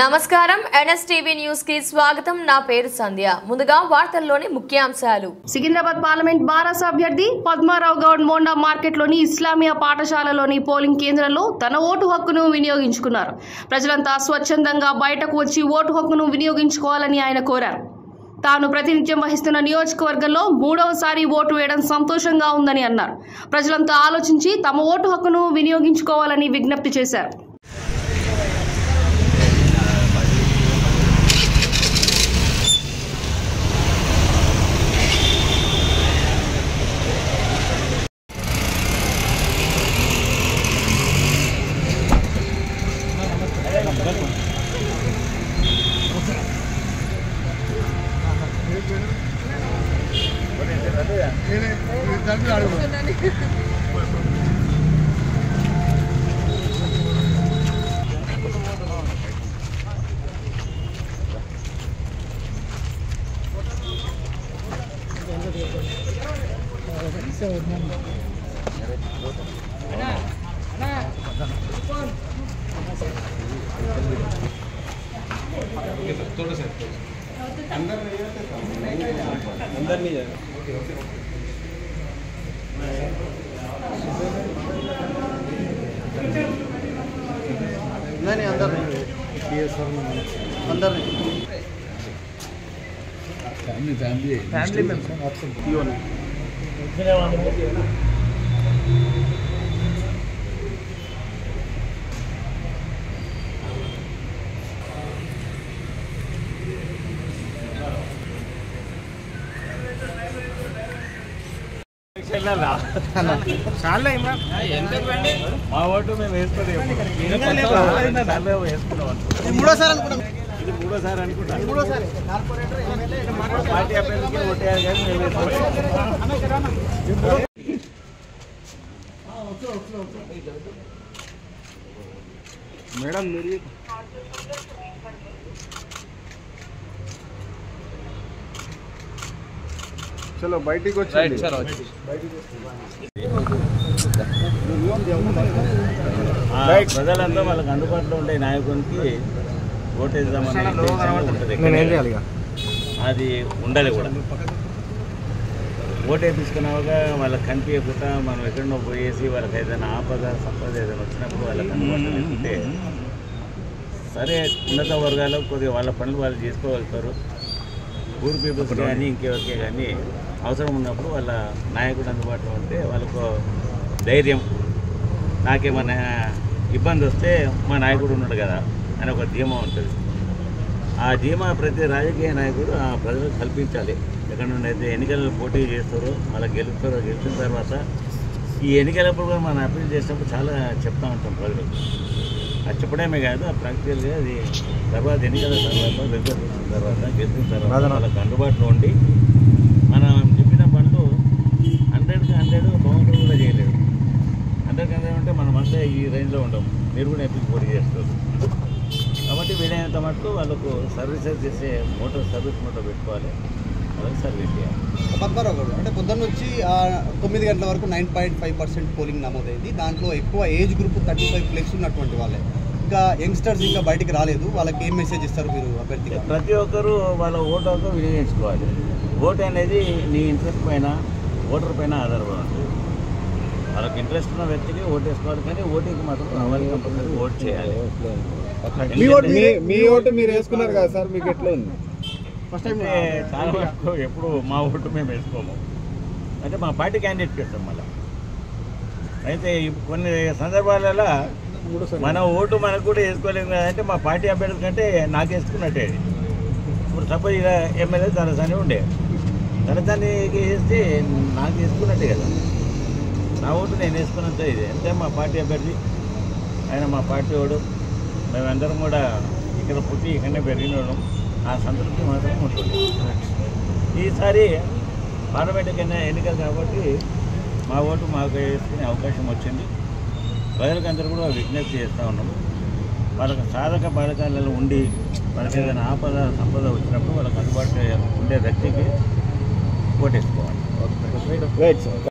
నమస్కారం NSTV news కి స్వాగతం. నా పేరు సంధ్య. ముందుగా వార్తల్లోని ముఖ్యాంశాలు. సికింద్రాబాద్ పార్లమెంట్ బారాస అభ్యర్థి పద్మారావు గౌడ్ మోండా మార్కెట్లోని ఇస్లామియా పాఠశాలలోని పోలింగ్ కేంద్రంలో తన ఓటు హక్కును వినియోగించుకున్నారు. ప్రజలంతా స్వచ్ఛందంగా బయటకు వచ్చి ఓటు హక్కును వినియోగించుకోవాలని ఆయన కోరారు. తాను ప్రతినిధ్యం వహిస్తున్న నియోజకవర్గంలో మూడవసారి ఓటు వేయడం సంతోషంగా ఉందని అన్నారు. ప్రజలంతా ఆలోచించి తమ ఓటు హక్కును వినియోగించుకోవాలని విజ్ఞప్తి చేశారు. फैमिली మా ఓటు మేము వేసుకోలేదు. ఇది మూడోసారి అనుకుంటా. పార్టీ అభ్యర్థికి ఓటేయాలి కానీ మేము మేడం మీరు చలో బయటికి వచ్చి ప్రజలంతా వాళ్ళకి అందుబాటులో ఉండే నాయకునికి ఓటేద్దామని అది ఉండాలి కూడా. ఓటు వేయించుకున్నాక వాళ్ళకి కనిపించకుండా మనం ఎక్కడో పోయేసి వాళ్ళకి ఏదైనా ఆపద సంపద ఏదైనా వచ్చినప్పుడు వాళ్ళకి అందుబాటులో లేకుంటే సరే ఉన్నత వర్గాలు కొద్దిగా వాళ్ళ పనులు వాళ్ళు చేసుకోగలుగుతారు. పూర్ పీపుల్స్ కానీ ఇంకెవరికే కానీ అవసరం ఉన్నప్పుడు వాళ్ళ నాయకుడు అందుబాటులో ఉంటే వాళ్ళకు ధైర్యం, నాకేమన్నా ఇబ్బంది వస్తే మా నాయకుడు ఉన్నాడు కదా అని ఒక ధీమా ఉంటుంది. ఆ ధీమా ప్రతి రాజకీయ నాయకుడు ఆ ప్రజలకు కల్పించాలి. ఎక్కడ నుండి అయితే ఎన్నికల్లో పోటీ చేస్తారో మళ్ళీ గెలుస్తారో, గెలిచిన తర్వాత ఈ ఎన్నికలప్పుడు కూడా మనం అప్పీల్ చేసినప్పుడు చాలా చెప్తూ ఉంటాం ప్రజలకు. అది చెప్పడమే కాదు, ఆ ప్రాక్టికల్గా అది తర్వాత ఎన్నికల తర్వాత రిజల్ట్ వచ్చిన తర్వాత గెలిచిన తర్వాత వాళ్ళకి అందుబాటులో ఉండి మనం చెప్పిన పనులు 100కి 100 బాగుంటుంది కూడా చేయలేదు. 100కి 100 ఉంటే మనమంతా ఈ రేంజ్లో ఉంటాం. మీరు కూడా ఎంపీకి పోటీ చేస్తారు కాబట్టి వీలైనంత మటుకు వాళ్ళకు సర్వీసెస్ చేసే మోటార్ సర్వీస్ మోటార్ పెట్టుకోవాలి, వాళ్ళకి సర్వీస్ చేయాలి. పద్మారావు గారు అంటే పొద్దున్న నుంచి 9 గంటల వరకు 9.5% పోలింగ్ నమోదైంది. దాంట్లో ఎక్కువ ఏజ్ గ్రూప్ 35+ ఉన్నటువంటి వాళ్ళే, ఇంకా యంగ్స్టర్స్ ఇంకా బయటికి రాలేదు. వాళ్ళకి ఏం మెసేజ్ ఇస్తారు మీరు అభ్యర్థిగా? ప్రతి ఒక్కరూ వాళ్ళ ఓటు హక్కు వినియోగించుకోవాలి. ఓటు అనేది నీ ఇంట్రెస్ట్ పైన, ఓటర్ పైన ఆధారపడి ఉంటుంది. వాళ్ళకి ఇంట్రెస్ట్ ఉన్న వ్యక్తికి ఓటు వేసుకోవాలి, కానీ ఓటింగ్కి మాత్రం రావాలి, కంపల్సరీ ఓటు చేయాలి. మీ ఓటు మీరు వేసుకున్నారు కదా సార్, మీకు ఎట్లా ఉంది? ఫస్ట్ టైం చాలా వరకు ఎప్పుడు మా ఓటు మేము వేసుకోము, అంటే మా పార్టీ క్యాండిడేట్కి వేస్తాం. మళ్ళీ అయితే కొన్ని సందర్భాలలో మన ఓటు మనకు కూడా వేసుకోలేము కదంటే మా పార్టీ అభ్యర్థి కంటే నాకు వేసుకున్నట్టే. ఇప్పుడు సపోజ్ ఇలా ఎమ్మెల్యే తలసాని ఉండే, తలసానికి వేస్తే నాకు వేసుకున్నట్టే కదా. నా ఓటు నేను వేసుకున్నంత ఇది అంటే మా పార్టీ అభ్యర్థి, ఆయన మా పార్టీ వాడు, మేమందరం కూడా ఇక్కడ పుట్టి ఇక్కడనే పెరిగిన ఆ సంతృప్తి మాత్రం ఉంటుంది. ఈసారి పార్లమెంట్ ఎన్నికలు కాబట్టి మా ఓటు మాకు వేసుకునే అవకాశం వచ్చింది. ప్రజలకందరూ కూడా విజ్ఞప్తి చేస్తూ ఉన్నాము. వాళ్ళకి సాధక బాధకాలలో ఉండి వాళ్ళకి ఏదైనా ఆపద సంపద వచ్చినప్పుడు వాళ్ళకి అందుబాటులో ఉండే వ్యక్తికి ఓటేసుకోవాలి.